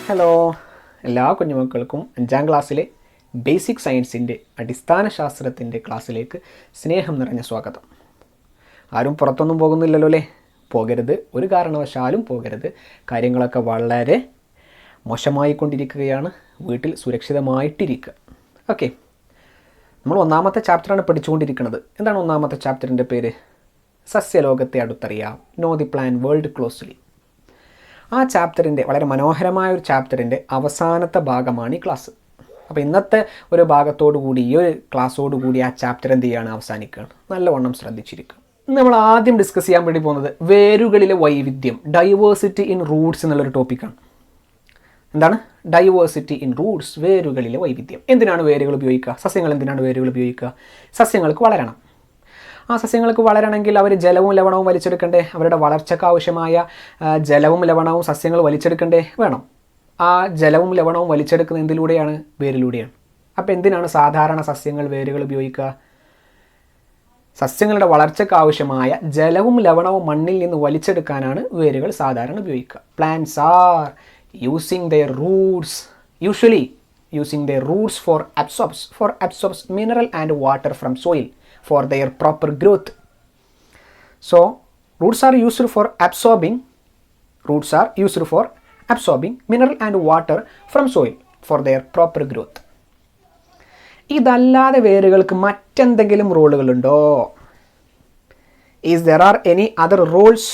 Hello, എല്ലാ കുഞ്ഞുമക്കൾക്കും 5ാം ക്ലാസ്സിലെ basic സയൻസിൻ്റെ അടിസ്ഥാന ശാസ്ത്രത്തിൻ്റെ ക്ലാസ്സിലേക്ക് സ്നേഹം നിറഞ്ഞ സ്വാഗതം. ആരും പുറത്തൊന്നും പോകുന്നില്ലല്ലോ അല്ലേ? പോകരുത്, ഒരു കാരണവശാലും പോകരുത്. കാര്യങ്ങളൊക്കെ വളരെ മോശമായിക്കൊണ്ടിരിക്കുകയാണ്. വീട്ടിൽ സുരക്ഷിതമായിട്ടിരിക്കുക. ഓക്കെ, നമ്മൾ 1ാമത്തെ ചാപ്റ്ററാണ് പഠിച്ചുകൊണ്ടിരിക്കുന്നത്. എന്താണ് 1ാമത്തെ ചാപ്റ്ററിൻ്റെ പേര്? സസ്യലോകത്തെ അടുത്തറിയാം. Know the plant world closely. ആ ചാപ്റ്ററിൻ്റെ വളരെ മനോഹരമായ ഒരു ചാപ്റ്ററിൻ്റെ അവസാനത്തെ ഭാഗമാണ് ഈ ക്ലാസ്. അപ്പോൾ ഇന്നത്തെ ഒരു ഭാഗത്തോടു കൂടി, ഈ ഒരു ക്ലാസ്സോടു കൂടി ആ ചാപ്റ്റർ എന്ത് ചെയ്യുകയാണ്? അവസാനിക്കുകയാണ്. നല്ലവണ്ണം ശ്രദ്ധിച്ചിരിക്കുക. നമ്മൾ ആദ്യം ഡിസ്കസ് ചെയ്യാൻ വേണ്ടി പോകുന്നത് വേരുകളിലെ വൈവിധ്യം, ഡൈവേഴ്സിറ്റി ഇൻ റൂട്ട്സ് എന്നുള്ളൊരു ടോപ്പിക്കാണ്. എന്താണ് ഡൈവേഴ്സിറ്റി ഇൻ റൂട്ട്സ്? വേരുകളിലെ വൈവിധ്യം. എന്തിനാണ് വേരുകൾ ഉപയോഗിക്കുക? സസ്യങ്ങൾ എന്തിനാണ് വേരുകൾ ഉപയോഗിക്കുക? സസ്യങ്ങൾക്ക് വളരണം. ആ സസ്യങ്ങൾക്ക് വളരണമെങ്കിൽ അവർ ജലവും ലവണവും വലിച്ചെടുക്കണ്ടേ? അവരുടെ വളർച്ചയ്ക്ക് ആവശ്യമായ ജലവും ലവണവും സസ്യങ്ങൾ വലിച്ചെടുക്കണ്ടേ? വേണം. ആ ജലവും ലവണവും വലിച്ചെടുക്കുന്ന എന്തിലൂടെയാണ്? വേരിലൂടെയാണ്. അപ്പോൾ എന്തിനാണ് സാധാരണ സസ്യങ്ങൾ വേരുകൾ ഉപയോഗിക്കുക? സസ്യങ്ങളുടെ വളർച്ചയ്ക്ക് ആവശ്യമായ ജലവും ലവണവും മണ്ണിൽ നിന്ന് വലിച്ചെടുക്കാനാണ് വേരുകൾ സാധാരണ ഉപയോഗിക്കുക. Plants are using their roots, usually using their roots for absorbs mineral and water from soil for their proper growth. So roots are used for absorbing mineral and water from soil for their proper growth. ഇതല്ലാതെ വേരുകൾക്ക് മറ്റെന്തെങ്കിലും റോളുകളുണ്ടോ? There are any other roles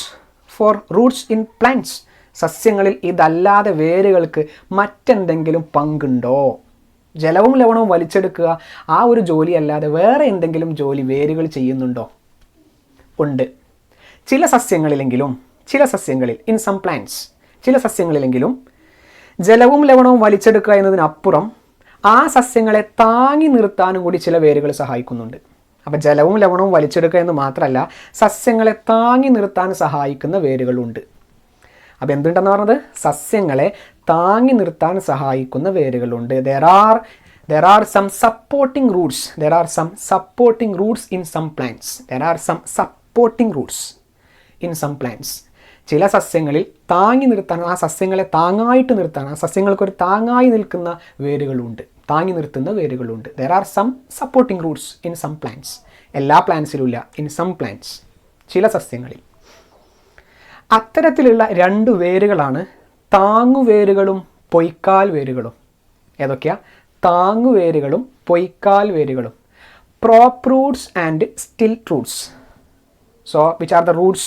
for roots in plants? സസ്യങ്ങളിൽ ഇതല്ലാതെ വേരുകൾക്ക് മറ്റെന്തെങ്കിലും പങ്കുണ്ടോ? ജലവും ലവണവും വലിച്ചെടുക്കുക, ആ ഒരു ജോലി അല്ലാതെ വേറെ എന്തെങ്കിലും ജോലി വേരുകൾ ചെയ്യുന്നുണ്ടോ? ഉണ്ട്. ചില സസ്യങ്ങളിൽ ഇൻ സം പ്ലാന്റ്സ്, ചില സസ്യങ്ങളിലെങ്കിലും ജലവും ലവണവും വലിച്ചെടുക്കുക എന്നതിനപ്പുറം ആ സസ്യങ്ങളെ താങ്ങി നിർത്താനും കൂടി ചില വേരുകൾ സഹായിക്കുന്നുണ്ട്. അപ്പോൾ ജലവും ലവണവും വലിച്ചെടുക്കുക എന്ന് മാത്രമല്ല, സസ്യങ്ങളെ താങ്ങി നിർത്താൻ സഹായിക്കുന്ന വേരുകളുണ്ട്. അപ്പോൾ എന്തുണ്ടെന്ന് പറഞ്ഞത്? സസ്യങ്ങളെ താങ്ങി നിർത്താൻ സഹായിക്കുന്ന വേരുകളുണ്ട്. There are some supporting roots. There are some supporting roots in some plants. There are some supporting roots in some plants. ചില സസ്യങ്ങളിൽ താങ്ങി നിർത്താൻ, ആ സസ്യങ്ങളെ താങ്ങായിട്ട് നിർത്താൻ, ആ സസ്യങ്ങൾക്കൊരു താങ്ങായി നിൽക്കുന്ന വേരുകളുണ്ട്, താങ്ങി നിർത്തുന്ന വേരുകളുണ്ട്. There are some supporting roots in some plants. എല്ലാ പ്ലാന്റ്സിലും ഇല്ല, in some plants, ചില സസ്യങ്ങളിൽ. അത്തരത്തിലുള്ള 2 വേരുകളാണ് താങ്ങുവേരുകളും പൊയ്ക്കാൽ വേരുകളും. ഏതൊക്കെയാ? താങ്ങുവേരുകളും പൊയ്ക്കാൽ വേരുകളും. prop roots and stilt roots. So which are the roots?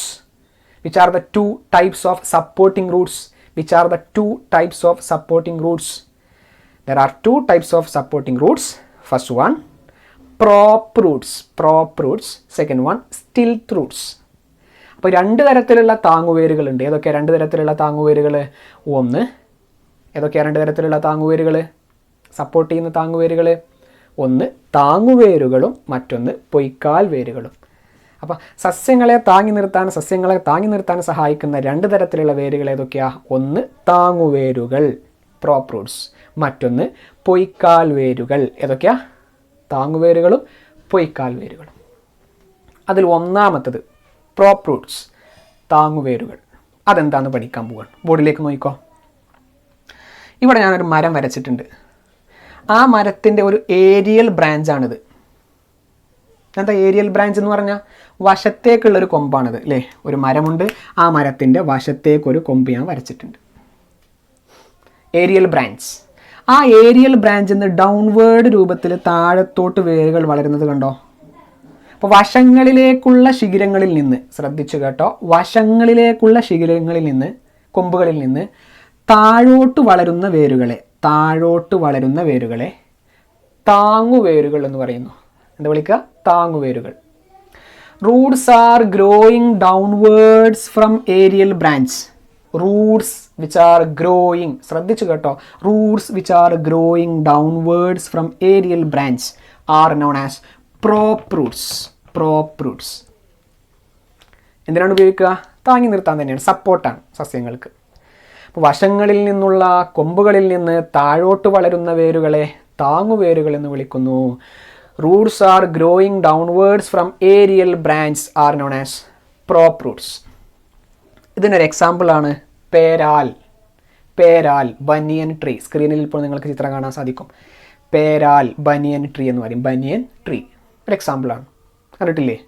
Which are the 2 types of supporting roots? Which are the 2 types of supporting roots? There are 2 types of supporting roots. First one, prop roots. Second one, stilt roots. അപ്പോൾ 2 തരത്തിലുള്ള താങ്ങുവേരുകളുണ്ട്. ഏതൊക്കെയാണ് 2 തരത്തിലുള്ള താങ്ങുവേരുകൾ? ഒന്ന്, ഏതൊക്കെയാണ് 2 തരത്തിലുള്ള താങ്ങുവേരുകൾ? Support ചെയ്യുന്ന താങ്ങുവേരുകൾ. ഒന്ന് താങ്ങുവേരുകളും മറ്റൊന്ന് പൊയ്ക്കാൽ വേരുകളും. അപ്പോൾ സസ്യങ്ങളെ താങ്ങി നിർത്താൻ സഹായിക്കുന്ന 2 തരത്തിലുള്ള വേരുകൾ ഏതൊക്കെയാ? ഒന്ന് താങ്ങുവേരുകൾ, പ്രോപ്പ് റൂട്ട്സ്. മറ്റൊന്ന് പൊയ്ക്കാൽ വേരുകൾ. ഏതൊക്കെയാ? താങ്ങുവേരുകളും പൊയ്ക്കാൽ വേരുകളും. അതിൽ ഒന്നാമത്തത് പ്രോപ്പ് റൂട്ട്സ്, താങ്ങുവേരുകൾ. അതെന്താണെന്ന് പഠിക്കാൻ പോവുകയാണ്. ബോർഡിലേക്ക് നോക്കിക്കോ. ഇവിടെ ഞാനൊരു മരം വരച്ചിട്ടുണ്ട്. ആ മരത്തിൻ്റെ ഒരു ഏരിയൽ ബ്രാഞ്ചാണിത്. എന്താ ഏരിയൽ ബ്രാഞ്ച് എന്ന് പറഞ്ഞാൽ? വശത്തേക്കുള്ളൊരു കൊമ്പാണിത് അല്ലേ? ഒരു മരമുണ്ട്, ആ മരത്തിൻ്റെ വശത്തേക്കൊരു കൊമ്പ് ഞാൻ വരച്ചിട്ടുണ്ട്. Aerial branch. ആ ഏരിയൽ ബ്രാഞ്ചിൽ നിന്ന് ഡൗൺവേർഡ് രൂപത്തിൽ താഴത്തോട്ട് വേരുകൾ വളരുന്നത് കണ്ടോ? അപ്പോൾ വശങ്ങളിലേക്കുള്ള ശിഖരങ്ങളിൽ നിന്ന്, ശ്രദ്ധിച്ചു കേട്ടോ, വശങ്ങളിലേക്കുള്ള ശിഖരങ്ങളിൽ നിന്ന്, കൊമ്പുകളിൽ നിന്ന് താഴോട്ട് വളരുന്ന വേരുകളെ താങ്ങുവേരുകൾ എന്ന് പറയുന്നു. എന്താ വിളിക്കുക? താങ്ങുവേരുകൾ. Roots are growing downwards from aerial branch. Roots which are growing, ശ്രദ്ധിച്ചു കേട്ടോ, roots which are growing downwards from aerial branch are known as prop roots. എന്തിനാണ് ഉപയോഗിക്കുക? താങ്ങി നിർത്താൻ തന്നെയാണ്, സപ്പോർട്ടാണ് സസ്യങ്ങൾക്ക്. അപ്പോൾ വശങ്ങളിൽ നിന്നുള്ള കൊമ്പുകളിൽ നിന്ന് താഴോട്ട് വളരുന്ന വേരുകളെ താങ്ങുവേരുകൾ എന്ന് വിളിക്കുന്നു. Roots are growing downwards from aerial branch are known as prop roots. ഇതിനൊരു എക്സാമ്പിളാണ് പേരാൽ. പേരാൽ, ബനിയൻ ട്രീ. സ്ക്രീനിൽ ഇപ്പോൾ നിങ്ങൾക്ക് ചിത്രം കാണാൻ സാധിക്കും. പേരാൽ, ബനിയൻ ട്രീ എന്ന് പറയും. ബനിയൻ ട്രീ ഒരു എക്സാമ്പിളാണ്. കണ്ടിട്ടില്ലേ?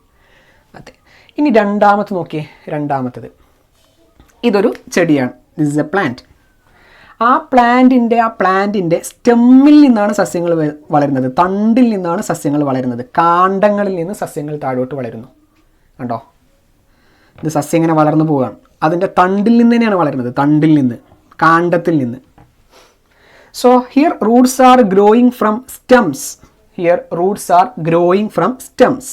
അതെ. ഇനി രണ്ടാമത്തെ നോക്കിയേ. രണ്ടാമത്തത് ഇതൊരു ചെടിയാണ്. This is A plant. ആ പ്ലാന്റിൻ്റെ സ്റ്റെമ്മിൽ നിന്നാണ് സസ്യങ്ങൾ വളരുന്നത്. തണ്ടിൽ നിന്നാണ് സസ്യങ്ങൾ വളരുന്നത്. കാണ്ഡങ്ങളിൽ നിന്ന് സസ്യങ്ങൾ താഴോട്ട് വളരുന്നു. കണ്ടോ? ഇത് സസ്യം ഇങ്ങനെ വളർന്നു പോവുകയാണ്. അതിൻ്റെ തണ്ടിൽ നിന്ന് തന്നെയാണ് വളരുന്നത്. തണ്ടിൽ നിന്ന്, കാണ്ഡത്തിൽ നിന്ന്. So here Roots are growing from stems. Here Roots are growing from stems.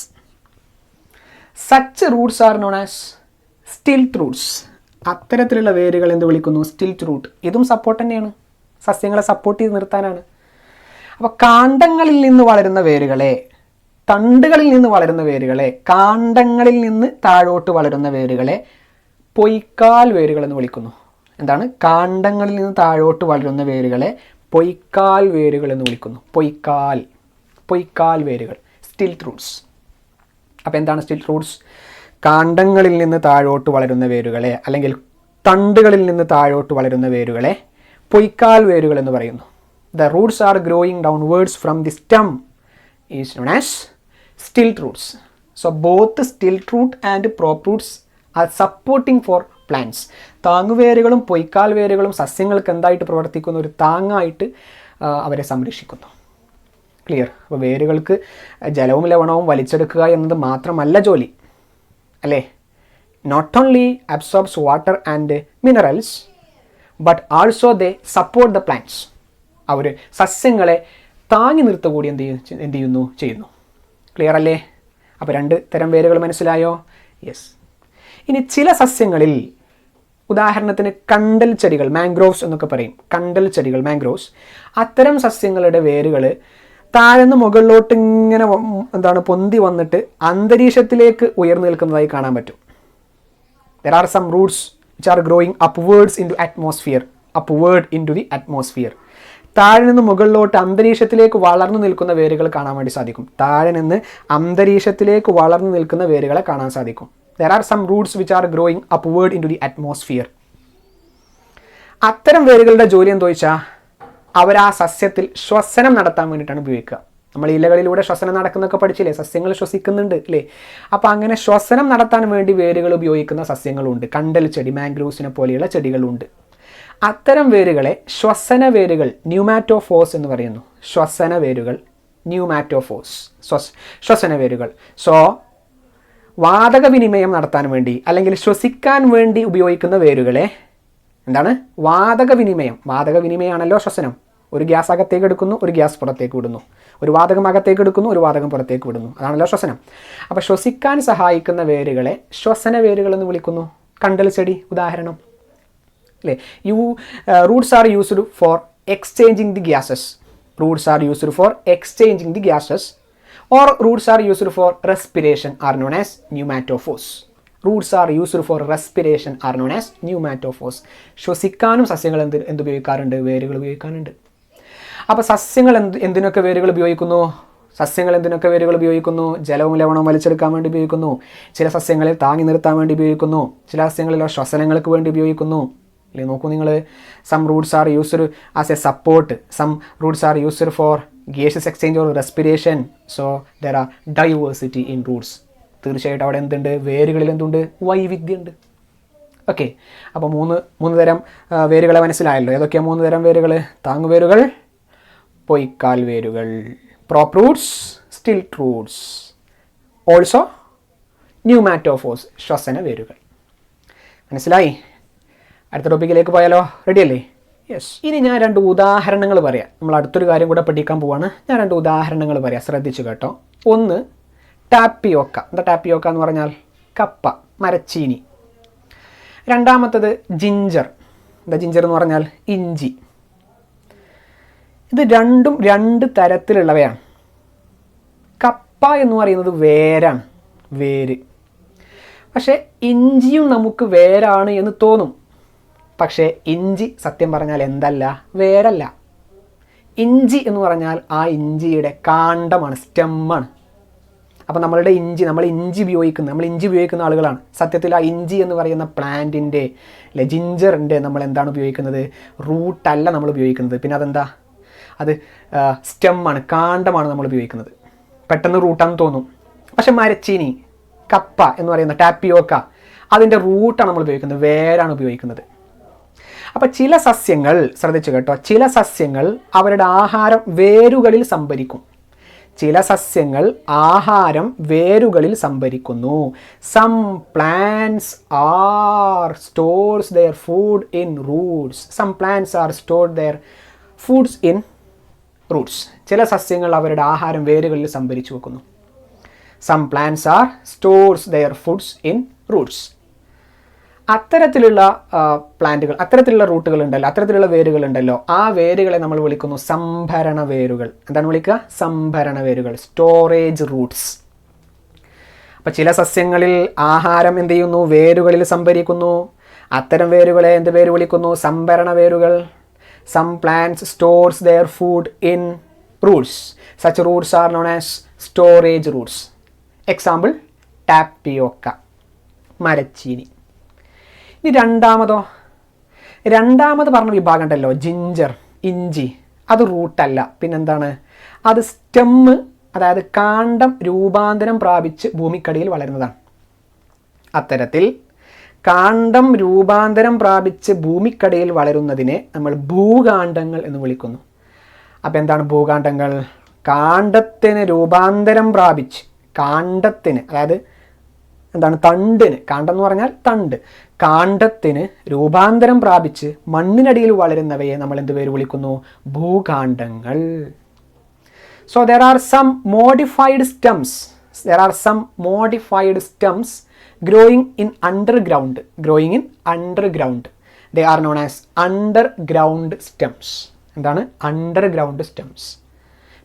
Such roots are known as stilt Roots. അത്തരത്തിലുള്ള വേരുകൾ എന്ത് വിളിക്കുന്നു? Stilt root. ഇതും സപ്പോർട്ട് തന്നെയാണ്. സസ്യങ്ങളെ സപ്പോർട്ട് ചെയ്ത് നിർത്താനാണ്. അപ്പോൾ കാണ്ഡങ്ങളിൽ നിന്ന് വളരുന്ന വേരുകളെ, തണ്ടുകളിൽ നിന്ന് വളരുന്ന വേരുകളെ, കാണ്ഡങ്ങളിൽ നിന്ന് താഴോട്ട് വളരുന്ന വേരുകളെ പൊയ്ക്കാൽ വേരുകൾ എന്ന് വിളിക്കുന്നു. എന്താണ്? കാണ്ഡങ്ങളിൽ നിന്ന് താഴോട്ട് വളരുന്ന വേരുകളെ പൊയ്ക്കാൽ വേരുകൾ എന്ന് വിളിക്കുന്നു. പൊയ്ക്കാൽ വേരുകൾ, സ്റ്റിൽറ്റ് റൂട്ട്സ്. അപ്പോൾ എന്താണ് സ്റ്റിൽറ്റ് റൂട്ട്സ്? കാണ്ഡങ്ങളിൽ നിന്ന് താഴോട്ട് വളരുന്ന വേരുകളെ, അല്ലെങ്കിൽ തണ്ടുകളിൽ നിന്ന് താഴോട്ട് വളരുന്ന വേരുകളെ പൊയ്ക്കാൽ വേരുകൾ എന്ന് പറയുന്നു. The roots are growing downwards from the stem is known as stilt roots. So both stilt root and prop roots are supporting for plants. താങ്ങുവേരുകളും പൊയ്ക്കാൽ വേരുകളും സസ്യങ്ങൾക്ക് എന്തായിട്ട് പ്രവർത്തിക്കുന്ന ഒരു താങ്ങായിട്ട് അവരെ സംരക്ഷിക്കുന്നു. ക്ലിയർ? അപ്പോൾ വേരുകൾക്ക് ജലവും ലവണവും വലിച്ചെടുക്കുക എന്നത് മാത്രമല്ല ജോലി, അല്ലേ? Not only absorbs water and minerals but also they support the plants. അവർ സസ്യങ്ങളെ താങ്ങി നിർത്തുക കൂടി എന്ത് ചെയ്യുന്നു. ക്ലിയർ അല്ലേ? അപ്പോൾ രണ്ട് തരം വേരുകൾ മനസ്സിലായോ? യെസ്. ഇനി ചില സസ്യങ്ങളിൽ, ഉദാഹരണത്തിന് കണ്ടൽ ചെടികൾ, മാംഗ്രോവ്സ് എന്നൊക്കെ പറയും. കണ്ടൽ ചെടികൾ, മാംഗ്രോവ്സ്, അത്തരം സസ്യങ്ങളുടെ വേരുകൾ താഴ്ന്ന് മുകളിലോട്ട് ഇങ്ങനെ പൊന്തി വന്നിട്ട് അന്തരീക്ഷത്തിലേക്ക് ഉയർന്നു നിൽക്കുന്നതായി കാണാൻ പറ്റും. There are some roots which are growing upwards into atmosphere. Upward into the atmosphere. താഴെ നിന്ന് മുകളിലോട്ട് അന്തരീക്ഷത്തിലേക്ക് വളർന്നു നിൽക്കുന്ന വേരുകൾ കാണാൻ വേണ്ടി സാധിക്കും. താഴെ നിന്ന് അന്തരീക്ഷത്തിലേക്ക് വളർന്നു നിൽക്കുന്ന വേരുകളെ കാണാൻ സാധിക്കും. There are some roots which are growing upward into the atmosphere. അത്തരം വേരുകളുടെ ജോലി എന്താ വെച്ചാൽ അവർ ആ സസ്യത്തിൽ ശ്വസനം നടത്താൻ വേണ്ടിയിട്ടാണ് ഉപയോഗിക്കുക. നമ്മൾ ഇലകളിലൂടെ ശ്വസനം നടക്കുന്നൊക്കെ പഠിച്ചില്ലേ? സസ്യങ്ങൾ ശ്വസിക്കുന്നുണ്ട് അല്ലേ? അപ്പോൾ അങ്ങനെ ശ്വസനം നടത്താൻ വേണ്ടി വേരുകൾ ഉപയോഗിക്കുന്ന സസ്യങ്ങളുണ്ട്. കണ്ടൽ ചെടി, മാംഗ്രോവ്സിനെ പോലെയുള്ള ചെടികളുണ്ട്. അത്തരം വേരുകളെ ശ്വസന വേരുകൾ, ന്യൂമാറ്റോഫോസ് എന്ന് പറയുന്നു. ശ്വസന വേരുകൾ, ന്യൂമാറ്റോഫോസ്, ശ്വസന വേരുകൾ. സോ വാതക വിനിമയം നടത്താൻ വേണ്ടി അല്ലെങ്കിൽ ശ്വസിക്കാൻ വേണ്ടി ഉപയോഗിക്കുന്ന വേരുകളെ എന്താണ്? വാതക വിനിമയമാണല്ലോ ശ്വസനം. ഒരു ഗ്യാസ് അകത്തേക്ക് എടുക്കുന്നു, ഒരു ഗ്യാസ് പുറത്തേക്ക് വിടുന്നു. ഒരു വാതകം അകത്തേക്ക് എടുക്കുന്നു, ഒരു വാതകം പുറത്തേക്ക് വിടുന്നു. അതാണല്ലോ ശ്വസനം. അപ്പോൾ ശ്വസിക്കാൻ സഹായിക്കുന്ന വേരുകളെ ശ്വസന വേരുകൾ എന്ന് വിളിക്കുന്നു. കണ്ടൽ ചെടി ഉദാഹരണം അല്ലേ? Roots are used four exchanging the gases. Roots are used four exchanging the gases or roots are used for respiration are known as pneumatophores. Roots are used for respiration are known as pneumatophores. ശ്വസിക്കാനും സസ്യങ്ങൾ എന്തുപയോഗിക്കാറുണ്ട്? വേരുകൾ ഉപയോഗിക്കാറുണ്ട്. അപ്പോൾ സസ്യങ്ങൾ എന്തിനൊക്കെ വേരുകൾ ഉപയോഗിക്കുന്നു? ജലവും ലവണവും വലിച്ചെടുക്കാൻ വേണ്ടി ഉപയോഗിക്കുന്നു. ചില സസ്യങ്ങളെ താങ്ങി നിർത്താൻ വേണ്ടി ഉപയോഗിക്കുന്നു. ചില സസ്യങ്ങളിലോ ശ്വസനങ്ങൾക്ക് വേണ്ടി ഉപയോഗിക്കുന്നു. അല്ലേ? നോക്കൂ നിങ്ങൾ. Some roots are used as a support. Some roots are used for gaseous exchange or respiration. So there are diversity in roots. തീർച്ചയായിട്ടും അവിടെ എന്തുണ്ട്? വേരുകളിൽ എന്തുണ്ട്? വൈവിധ്യമുണ്ട്. ഓക്കെ. അപ്പോൾ മൂന്ന് തരം വേരുകളെ മനസ്സിലായല്ലോ. ഏതൊക്കെയാണ് മൂന്ന് തരം വേരുകൾ? താങ്ങുവേരുകൾ, പൊയ്ക്കാൽ വേരുകൾ, prop Roots, stilt Roots, also pneumatophores, ശ്വസന വേരുകൾ. മനസ്സിലായി? അടുത്ത ടോപ്പിക്കിലേക്ക് പോയാലോ? റെഡിയല്ലേ? യെസ്. ഇനി ഞാൻ രണ്ട് ഉദാഹരണങ്ങൾ പറയാം. നമ്മൾ അടുത്തൊരു കാര്യം കൂടെ പഠിക്കാൻ പോവാണ്. ഞാൻ രണ്ട് ഉദാഹരണങ്ങൾ പറയാം, ശ്രദ്ധിച്ചു കേട്ടോ. ഒന്ന് ടാപ്പിയോക്ക. എന്താ ടാപ്പിയോക്ക എന്ന് പറഞ്ഞാൽ? കപ്പ, മരച്ചീനി. രണ്ടാമത്തത് ജിഞ്ചർ. എന്താ ജിഞ്ചർ എന്ന് പറഞ്ഞാൽ? ഇഞ്ചി. ഇത് രണ്ടും രണ്ട് തരത്തിലുള്ളവയാണ്. കപ്പ എന്ന് പറയുന്നത് വേരാണ്, വേര്. പക്ഷേ ഇഞ്ചിയും നമുക്ക് വേരാണ് എന്ന് തോന്നും. പക്ഷേ ഇഞ്ചി സത്യം പറഞ്ഞാൽ എന്തല്ല? വേരല്ല. ഇഞ്ചി എന്ന് പറഞ്ഞാൽ ആ ഇഞ്ചിയുടെ കാണ്ഡമാണ്, സ്റ്റെമ്മാണ്. അപ്പോൾ നമ്മൾ ഇഞ്ചി ഉപയോഗിക്കുന്ന ആളുകളാണ്. സത്യത്തിൽ ആ ഇഞ്ചി എന്ന് പറയുന്ന പ്ലാന്റിൻ്റെ ജിഞ്ചറിൻ്റെ നമ്മൾ എന്താണ് ഉപയോഗിക്കുന്നത്? റൂട്ടല്ല നമ്മൾ ഉപയോഗിക്കുന്നത്. പിന്നെ അതെന്താ? അത് സ്റ്റെമ്മാണ്, കാണ്ഡമാണ് നമ്മൾ ഉപയോഗിക്കുന്നത്. പെട്ടെന്ന് റൂട്ടാണെന്ന് തോന്നും. പക്ഷെ മരച്ചീനി, കപ്പ എന്ന് പറയുന്ന ടാപ്പിയോക്ക, അതിൻ്റെ റൂട്ടാണ് നമ്മൾ ഉപയോഗിക്കുന്നത്, വേരാണ് ഉപയോഗിക്കുന്നത്. അപ്പോൾ ചില സസ്യങ്ങൾ, ശ്രദ്ധിച്ചു കേട്ടോ, ചില സസ്യങ്ങൾ അവരുടെ ആഹാരം വേരുകളിൽ സംഭരിക്കും. Some plants are stores their food in roots. ചില സസ്യങ്ങൾ അവരുടെ ആഹാരം വേരുകളിൽ സംഭരിച്ചു വെക്കുന്നു. Some plants are stores their foods in roots. അത്തരത്തിലുള്ള പ്ലാന്റുകൾ, അത്തരത്തിലുള്ള റൂട്ടുകൾ ഉണ്ടല്ലോ, അത്തരത്തിലുള്ള വേരുകൾ ഉണ്ടല്ലോ, ആ വേരുകളെ നമ്മൾ വിളിക്കുന്നു സംഭരണ വേരുകൾ. എന്താണ് വിളിക്കുക? സംഭരണ വേരുകൾ, സ്റ്റോറേജ് റൂട്ട്സ്. അപ്പം ചില സസ്യങ്ങളിൽ ആഹാരം എന്ത് ചെയ്യുന്നു? വേരുകളിൽ സംഭരിക്കുന്നു. അത്തരം വേരുകളെ എന്ത് പേര് വിളിക്കുന്നു? സംഭരണ വേരുകൾ. Some plants stores their food in roots. Such roots are known as storage roots. Example, tapioca, മരച്ചീനി. ഇനി രണ്ടാമത് പറഞ്ഞ വിഭാഗം ഉണ്ടല്ലോ, ജിഞ്ചർ, ഇഞ്ചി, അത് റൂട്ടല്ല. പിന്നെന്താണ്? അത് സ്റ്റെമ്മ്, അതായത് കാണ്ഡം രൂപാന്തരം പ്രാപിച്ച് ഭൂമിക്കടിയിൽ വളരുന്നതാണ്. അത്തരത്തിൽ കാണ്ഡം രൂപാന്തരം പ്രാപിച്ച് ഭൂമിക്കടിയിൽ വളരുന്നതിനെ നമ്മൾ ഭൂകാണ്ഡങ്ങൾ എന്ന് വിളിക്കുന്നു. അപ്പോൾ എന്താണ് ഭൂകാണ്ഡങ്ങൾ? കാണ്ഡത്തിന് രൂപാന്തരം പ്രാപിച്ച്, കാണ്ഡത്തിന്, അതായത് എന്താണ്? തണ്ടിന്, കാണ്ഡം എന്ന് പറഞ്ഞാൽ തണ്ട്, കാണ്ഡത്തിന് രൂപാന്തരം പ്രാപിച്ച് മണ്ണിനടിയിൽ വളരുന്നവയെ നമ്മൾ എന്ത് പേര് വിളിക്കുന്നു? ഭൂകാണ്ഡങ്ങൾ. So there are some modified stems growing in underground. They are known as underground stems. എന്താണ്? Underground stems.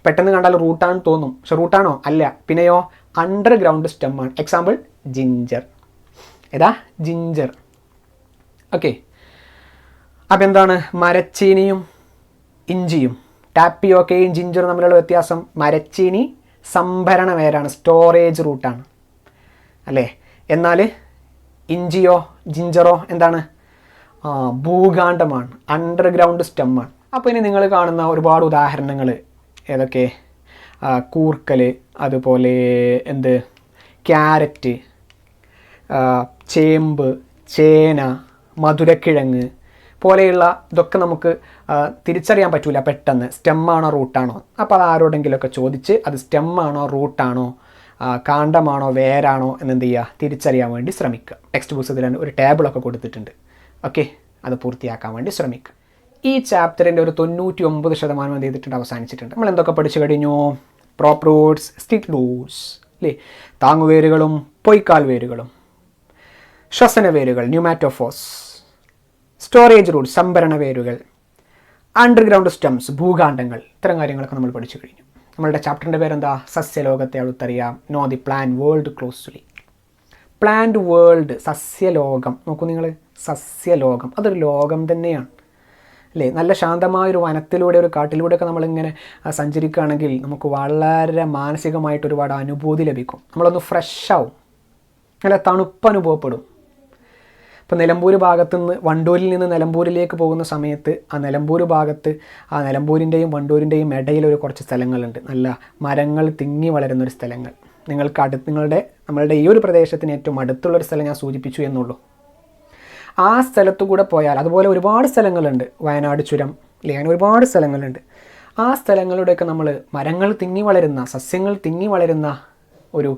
പെട്ടെന്ന് കണ്ടാൽ റൂട്ടാണെന്ന് തോന്നും, പക്ഷെ റൂട്ടാണോ? അല്ല. പിന്നെയോ അണ്ടർഗ്രൗണ്ട് സ്റ്റെമ്മാണ്. Example ginger. ജിഞ്ചർ. ഓക്കെ. അപ്പം എന്താണ്? മരച്ചീനിയും ഇഞ്ചിയും, ടാപ്പിയോക്കയും ജിഞ്ചറും തമ്മിലുള്ള വ്യത്യാസം, മരച്ചീനി സംഭരണ വേരാണ്, സ്റ്റോറേജ് റൂട്ടാണ് അല്ലേ? എന്നാൽ ഇഞ്ചിയോ ജിഞ്ചറോ എന്താണ്? ഭൂകാണ്ഡമാണ്, അണ്ടർഗ്രൗണ്ട് സ്റ്റെമ്മാണ്. അപ്പോൾ ഇനി നിങ്ങൾ കാണുന്ന ഒരുപാട് ഉദാഹരണങ്ങൾ ഏതൊക്കെ? കൂർക്കൽ, അതുപോലെ ക്യാരറ്റ്, ചേമ്പ്, ചേന, മധുരക്കിഴങ്ങ് പോലെയുള്ള ഇതൊക്കെ നമുക്ക് തിരിച്ചറിയാൻ പറ്റില്ല പെട്ടെന്ന്, സ്റ്റെമ്മാണോ റൂട്ടാണോ. അപ്പോൾ അത് ആരോടെങ്കിലുമൊക്കെ ചോദിച്ച് അത് സ്റ്റെമ്മാണോ റൂട്ടാണോ കാണ്ഡമാണോ വേരാണോ എന്നെന്ത് ചെയ്യുക? തിരിച്ചറിയാൻ വേണ്ടി ശ്രമിക്കുക. ടെക്സ്റ്റ് ബുക്സിൽ ഒരു ടേബിളൊക്കെ കൊടുത്തിട്ടുണ്ട്. ഓക്കെ, അത് പൂർത്തിയാക്കാൻ വേണ്ടി ശ്രമിക്കുക. ഈ ചാപ്റ്ററിൻ്റെ ഒരു 99% എന്ത് ചെയ്തിട്ടുണ്ട്? അവസാനിച്ചിട്ടുണ്ട്. നമ്മൾ എന്തൊക്കെ പഠിച്ചു കഴിഞ്ഞു? പ്രോപ്പ് റൂട്ട്സ്, സ്റ്റിക്ക് റൂട്ട്സ് അല്ലേ, താങ്ങുവേരുകളും പൊയ്ക്കാൽ വേരുകളും, ശ്വസന വേരുകൾ ന്യൂമാറ്റോഫോസ്, സ്റ്റോറേജ് റൂട്ട്സ് സംഭരണ വേരുകൾ, അണ്ടർഗ്രൗണ്ട് സ്റ്റെംസ് ഭൂകാണ്ഡങ്ങൾ, ഇത്തരം കാര്യങ്ങളൊക്കെ നമ്മൾ പഠിച്ചു കഴിഞ്ഞു. നമ്മളുടെ ചാപ്റ്ററിൻ്റെ പേരെന്താ? സസ്യലോകത്തെ അടുത്തറിയാം. Know the plant world closely. Plant world, സസ്യലോകം. നോക്കൂ നിങ്ങൾ, സസ്യലോകം അതൊരു ലോകം തന്നെയാണ് അല്ലേ? നല്ല ശാന്തമായൊരു വനത്തിലൂടെ, ഒരു കാട്ടിലൂടെയൊക്കെ നമ്മളിങ്ങനെ സഞ്ചരിക്കുകയാണെങ്കിൽ നമുക്ക് വളരെ മാനസികമായിട്ട് ഒരുപാട് അനുഭൂതി ലഭിക്കും. നമ്മളൊന്ന് ഫ്രഷാവും, നല്ല തണുപ്പ് അനുഭവപ്പെടും. ഇപ്പോൾ നിലമ്പൂർ ഭാഗത്തു നിന്ന്, വണ്ടൂരിൽ നിന്ന് നിലമ്പൂരിലേക്ക് പോകുന്ന സമയത്ത് ആ നിലമ്പൂർ ഭാഗത്ത്, ആ നിലമ്പൂരിൻ്റെയും വണ്ടൂരിൻ്റെയും ഇടയിൽ കുറച്ച് സ്ഥലങ്ങളുണ്ട്, നല്ല മരങ്ങൾ തിങ്ങി വളരുന്നൊരു സ്ഥലങ്ങൾ. നമ്മളുടെ ഈ ഒരു പ്രദേശത്തിന് ഏറ്റവും അടുത്തുള്ളൊരു സ്ഥലം ഞാൻ സൂചിപ്പിച്ചു എന്നുള്ളൂ. ആ സ്ഥലത്തു കൂടെ പോയാൽ, അതുപോലെ ഒരുപാട് സ്ഥലങ്ങളുണ്ട്, വയനാട് ചുരം അല്ലേ, അങ്ങനെ ഒരുപാട് സ്ഥലങ്ങളുണ്ട്. ആ സ്ഥലങ്ങളുടെയൊക്കെ നമ്മൾ മരങ്ങൾ തിങ്ങി വളരുന്ന, സസ്യങ്ങൾ തിങ്ങി വളരുന്ന ഒരു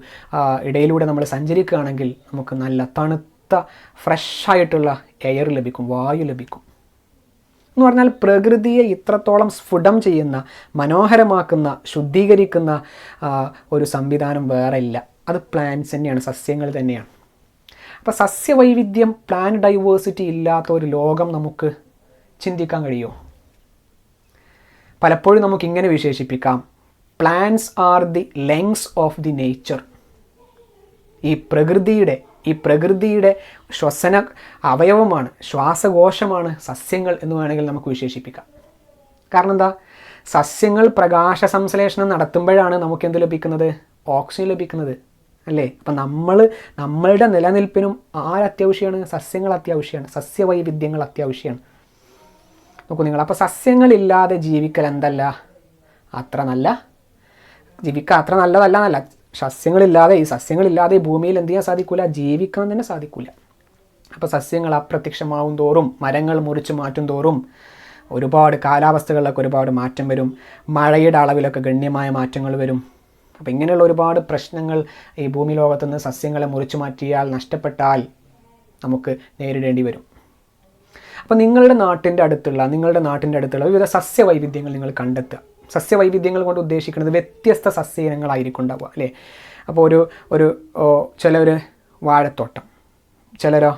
ഇടയിലൂടെ നമ്മൾ സഞ്ചരിക്കുകയാണെങ്കിൽ നമുക്ക് നല്ല തണുത്ത ഫ്രഷായിട്ടുള്ള എയർ ലഭിക്കും, വായു ലഭിക്കും. എന്ന് പറഞ്ഞാൽ പ്രകൃതിയെ ഇത്രത്തോളം സ്ഫുടം ചെയ്യുന്ന, മനോഹരമാക്കുന്ന, ശുദ്ധീകരിക്കുന്ന ഒരു സംവിധാനം വേറെ ഇല്ല. അത് പ്ലാന്റ്സ് തന്നെയാണ്, സസ്യങ്ങൾ തന്നെയാണ്. അപ്പോൾ സസ്യവൈവിധ്യം, പ്ലാന്റ് ഡൈവേഴ്സിറ്റി ഇല്ലാത്ത ഒരു ലോകം നമുക്ക് ചിന്തിക്കാൻ കഴിയുമോ? പലപ്പോഴും നമുക്കിങ്ങനെ വിശേഷിപ്പിക്കാം, plants are the lungs of the nature. ഈ പ്രകൃതിയുടെ ശ്വസന അവയവമാണ്, ശ്വാസകോശമാണ് സസ്യങ്ങൾ എന്ന് വേണമെങ്കിൽ നമുക്ക് വിശേഷിപ്പിക്കാം. കാരണം എന്താ? സസ്യങ്ങൾ പ്രകാശ സംശ്ലേഷണം നടത്തുമ്പോഴാണ് നമുക്കെന്ത് ലഭിക്കുന്നത്? ഓക്സിജൻ ലഭിക്കുന്നത് അല്ലേ? അപ്പം നമ്മളുടെ നിലനിൽപ്പിനും അത്യാവശ്യമാണ്? സസ്യങ്ങൾ അത്യാവശ്യമാണ്, സസ്യവൈവിധ്യങ്ങൾ അത്യാവശ്യമാണ്. നോക്കൂ നിങ്ങൾ, അപ്പോൾ സസ്യങ്ങളില്ലാതെ ജീവിക്കൽ എന്തല്ല അത്ര നല്ലതല്ല. സസ്യങ്ങളില്ലാതെ ഈ ഭൂമിയിൽ എന്ത് ചെയ്യാൻ സാധിക്കില്ല? ജീവിക്കാൻ തന്നെ സാധിക്കില്ല. അപ്പോൾ സസ്യങ്ങൾ അപ്രത്യക്ഷമാവും തോറും, മരങ്ങൾ മുറിച്ച് മാറ്റും തോറും ഒരുപാട് കാലാവസ്ഥകളിലൊക്കെ ഒരുപാട് മാറ്റം വരും. മഴയുടെ അളവിലൊക്കെ ഗണ്യമായ മാറ്റങ്ങൾ വരും. അപ്പോൾ ഇങ്ങനെയുള്ള ഒരുപാട് പ്രശ്നങ്ങൾ ഈ ഭൂമി ലോകത്തു നിന്ന് സസ്യങ്ങളെ മുറിച്ചു മാറ്റിയാൽ, നഷ്ടപ്പെട്ടാൽ നമുക്ക് നേരിടേണ്ടി വരും. അപ്പോൾ നിങ്ങളുടെ നാട്ടിൻ്റെ അടുത്തുള്ള വിവിധ സസ്യവൈവിധ്യങ്ങൾ നിങ്ങൾ കണ്ടെത്തുക. സസ്യവൈവിധ്യങ്ങൾ കൊണ്ട് ഉദ്ദേശിക്കുന്നത് വ്യത്യസ്ത സസ്യ ഇനങ്ങളായിരിക്കും ഉണ്ടാവുക അല്ലേ? അപ്പോൾ ചിലർ വാഴത്തോട്ടം, ചിലരോ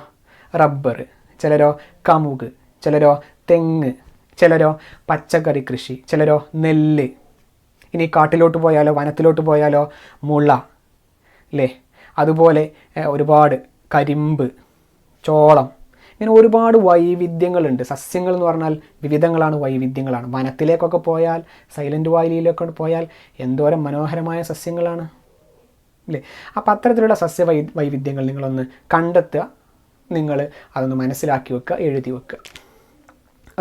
റബ്ബർ, ചിലരോ കമുക്, ചിലരോ തെങ്ങ്, ചിലരോ പച്ചക്കറി കൃഷി, ചിലരോ നെല്ല്. ഇനി കാട്ടിലോട്ട് പോയാലോ വനത്തിലോട്ട് പോയാലോ മുള അല്ലേ? അതുപോലെ ഒരുപാട് കരിമ്പ്, ചോളം, ഇങ്ങനെ ഒരുപാട് വൈവിധ്യങ്ങളുണ്ട്. സസ്യങ്ങൾ എന്ന് പറഞ്ഞാൽ വിവിധങ്ങളാണ്, വൈവിധ്യങ്ങളാണ്. വനത്തിലേക്കൊക്കെ പോയാൽ, സൈലൻറ്റ് വാലിയിലൊക്കെ പോയാൽ എന്തോരം മനോഹരമായ സസ്യങ്ങളാണ് അല്ലേ? അപ്പോൾ അത്തരത്തിലുള്ള വൈവിധ്യങ്ങൾ നിങ്ങളൊന്ന് കണ്ടെത്തുക, നിങ്ങൾ അതൊന്ന് മനസ്സിലാക്കി വെക്കുക, എഴുതി വെക്കുക.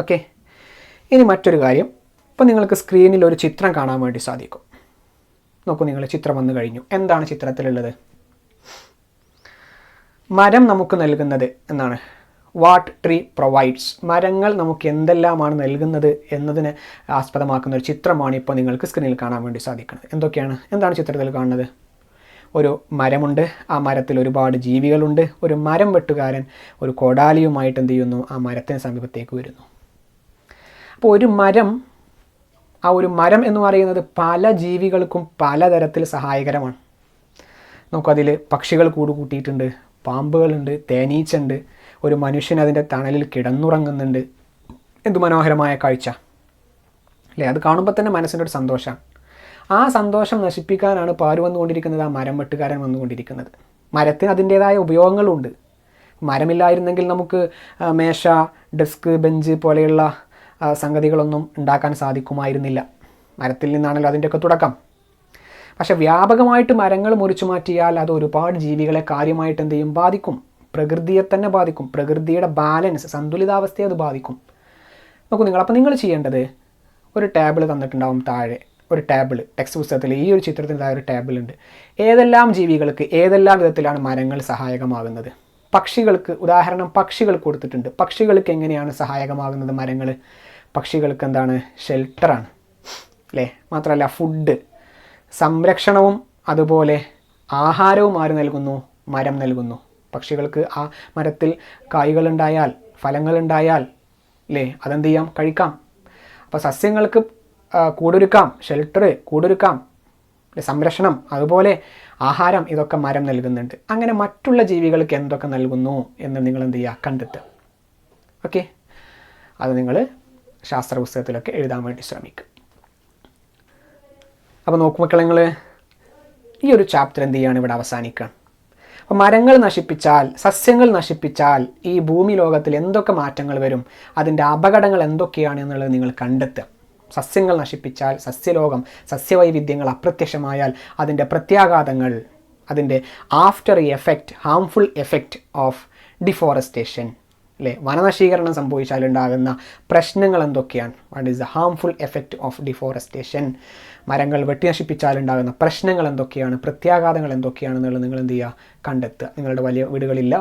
ഓക്കെ, ഇനി മറ്റൊരു കാര്യം, ഇപ്പോൾ നിങ്ങൾക്ക് സ്ക്രീനിൽ ഒരു ചിത്രം കാണാൻ വേണ്ടി സാധിക്കും. നോക്കൂ നിങ്ങൾ, ചിത്രം വന്നു കഴിഞ്ഞു. എന്താണ് ചിത്രത്തിലുള്ളത്? മരം നമുക്ക് നൽകുന്നത് എന്നാണ്. What tree provides. മരങ്ങൾ നമുക്ക് എന്തെല്ലാമാണ് നൽകുന്നത് എന്നതിനെ ആസ്പദമാക്കുന്ന ഒരു ചിത്രമാണ് ഇപ്പോൾ നിങ്ങൾക്ക് സ്ക്രീനിൽ കാണാൻ വേണ്ടി സാധിക്കുന്നത്. എന്താണ് ചിത്രത്തിൽ കാണുന്നത്? ഒരു മരമുണ്ട്, ആ മരത്തിൽ ഒരുപാട് ജീവികളുണ്ട്. ഒരു മരം വെട്ടുകാരൻ ഒരു കോടാലിയുമായിട്ട് എന്ത് ചെയ്യുന്നു? ആ മരത്തിന് സമീപത്തേക്ക് വരുന്നു. അപ്പോൾ ഒരു മരം എന്ന് പറയുന്നത് പല ജീവികൾക്കും പലതരത്തിൽ സഹായകരമാണ്. നമുക്കതിൽ പക്ഷികൾ കൂടുകൂട്ടിയിട്ടുണ്ട്, പാമ്പുകളുണ്ട്, തേനീച്ചുണ്ട്, ഒരു മനുഷ്യൻ അതിൻ്റെ തണലിൽ കിടന്നുറങ്ങുന്നുണ്ട്. എന്തു മനോഹരമായ കാഴ്ച അല്ലേ? അത് കാണുമ്പോൾ തന്നെ മനസ്സിൻ്റെ ഒരു സന്തോഷമാണ്. ആ സന്തോഷം നശിപ്പിക്കാനാണ് പാരു വന്നുകൊണ്ടിരിക്കുന്നത്, ആ മരം വെട്ടുകാരൻ വന്നുകൊണ്ടിരിക്കുന്നത്. മരത്തിന് അതിൻ്റേതായ ഉപയോഗങ്ങളുണ്ട്. മരമില്ലായിരുന്നെങ്കിൽ നമുക്ക് മേശ, ഡെസ്ക്, ബെഞ്ച് പോലെയുള്ള സംഗതികളൊന്നും ഉണ്ടാക്കാൻ സാധിക്കുമായിരുന്നില്ല. മരത്തിൽ നിന്നാണല്ലോ അതിൻ്റെയൊക്കെ തുടക്കം. പക്ഷേ വ്യാപകമായിട്ട് മരങ്ങൾ മുറിച്ചു മാറ്റിയാൽ അത് ഒരുപാട് ജീവികളെ കാര്യമായിട്ട് എന്ത് ചെയ്യും? ബാധിക്കും. പ്രകൃതിയെ തന്നെ ബാധിക്കും. പ്രകൃതിയുടെ ബാലൻസ്, സന്തുലിതാവസ്ഥയെ അത് ബാധിക്കും. നോക്കൂ നിങ്ങൾ, അപ്പോൾ നിങ്ങൾ ചെയ്യേണ്ടത്, ഒരു ടേബിൾ തന്നിട്ടുണ്ടാവും താഴെ, ഒരു ടേബിൾ ടെക്സ്റ്റ് പുസ്തകത്തിൽ ഈ ഒരു ചിത്രത്തിൽ താഴെ ഒരു ടേബിൾ ഉണ്ട്. ഏതെല്ലാം ജീവികൾക്ക് ഏതെല്ലാം വിധത്തിലാണ് മരങ്ങൾ സഹായകമാകുന്നത്? പക്ഷികൾക്ക്, ഉദാഹരണം പക്ഷികൾക്ക് കൊടുത്തിട്ടുണ്ട്. പക്ഷികൾക്ക് എങ്ങനെയാണ് സഹായകമാകുന്നത് മരങ്ങൾ? പക്ഷികൾക്ക് എന്താണ്? ഷെൽട്ടറാണ് അല്ലേ? മാത്രമല്ല ഫുഡ്, സംരക്ഷണവും അതുപോലെ ആഹാരവും ആര് നൽകുന്നു? മരം നൽകുന്നു. പക്ഷികൾക്ക് ആ മരത്തിൽ കായ്കളുണ്ടായാൽ, ഫലങ്ങളുണ്ടായാൽ അല്ലേ, അതെന്ത് ചെയ്യാം? കഴിക്കാം. അപ്പോൾ സസ്യങ്ങൾക്ക് കൂടൊരുക്കാം, ഷെൽട്ടർ, കൂടൊരുക്കാം, സംരക്ഷണം, അതുപോലെ ആഹാരം, ഇതൊക്കെ മരം നൽകുന്നുണ്ട്. അങ്ങനെ മറ്റുള്ള ജീവികൾക്ക് എന്തൊക്കെ നൽകുന്നു എന്ന് നിങ്ങൾ എന്ത് ചെയ്യുക? കണ്ടെത്തുക. ഓക്കെ, അത് നിങ്ങൾ ശാസ്ത്ര പുസ്തകത്തിലൊക്കെ എഴുതാൻ വേണ്ടി ശ്രമിക്കുക. അപ്പോൾ നോക്കൂ മക്കളെ, നിങ്ങൾ ഈ ഒരു ചാപ്റ്റർ എന്ത് ചെയ്യുകയാണ്? ഇവിടെ അവസാനിക്കുക. അപ്പോൾ മരങ്ങൾ നശിപ്പിച്ചാൽ, സസ്യങ്ങൾ നശിപ്പിച്ചാൽ ഈ ഭൂമി ലോകത്തിൽ എന്തൊക്കെ മാറ്റങ്ങൾ വരും, അതിൻ്റെ അപകടങ്ങൾ എന്തൊക്കെയാണ് എന്നുള്ളത് നിങ്ങൾ കണ്ടെത്തുക. സസ്യങ്ങൾ നശിപ്പിച്ചാൽ, സസ്യലോകം, സസ്യവൈവിധ്യങ്ങൾ അപ്രത്യക്ഷമായാൽ അതിൻ്റെ പ്രത്യാഘാതങ്ങൾ, അതിൻ്റെ after effect, harmful effect of deforestation അല്ലേ? വനനശീകരണം സംഭവിച്ചാൽ ഉണ്ടാകുന്ന പ്രശ്നങ്ങൾ എന്തൊക്കെയാണ്? What is the harmful effect of deforestation? മരങ്ങൾ വെട്ടി നശിപ്പിച്ചാൽ ഉണ്ടാകുന്ന പ്രശ്നങ്ങൾ എന്തൊക്കെയാണ്, പ്രത്യാഘാതങ്ങൾ എന്തൊക്കെയാണെന്നുള്ളത് നിങ്ങൾ എന്ത് ചെയ്യുക? കണ്ടെത്തുക. നിങ്ങളുടെ വലിയ വീടുകളില്ല,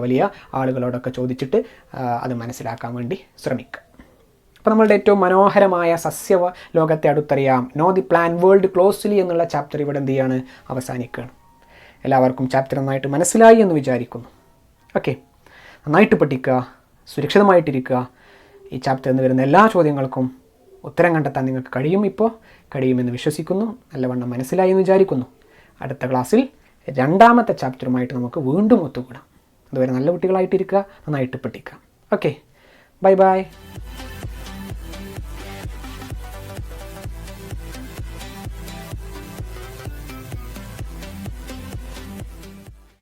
വലിയ ആളുകളോടൊക്കെ ചോദിച്ചിട്ട് അത് മനസ്സിലാക്കാൻ വേണ്ടി ശ്രമിക്കുക. അപ്പോൾ നമ്മളുടെ ഏറ്റവും മനോഹരമായ സസ്യ ലോകത്തെ അടുത്തറിയാം, know the plant world closely എന്നുള്ള ചാപ്റ്റർ ഇവിടെ എന്ത് ചെയ്യാണ്? അവസാനിക്കുകയാണ്. എല്ലാവർക്കും ചാപ്റ്റർ നന്നായിട്ട് മനസ്സിലായി എന്ന് വിചാരിക്കുന്നു. ഓക്കെ, നന്നായിട്ട് പഠിക്കുക, സുരക്ഷിതമായിട്ടിരിക്കുക. ഈ ചാപ്റ്ററിൽ നിന്ന് വരുന്ന എല്ലാ ചോദ്യങ്ങൾക്കും ഉത്തരം കണ്ടെത്താൻ നിങ്ങൾക്ക് കഴിയുമെന്ന് വിശ്വസിക്കുന്നു. നല്ലവണ്ണം മനസ്സിലായി എന്ന് വിചാരിക്കുന്നു. അടുത്ത ക്ലാസ്സിൽ രണ്ടാമത്തെ ചാപ്റ്ററുമായിട്ട് നമുക്ക് വീണ്ടും ഒത്തുകൂടാം. അതുവരെ നല്ല കുട്ടികളായിട്ടിരിക്കുക, നന്നായിട്ട് പഠിക്കുക. Okay, by.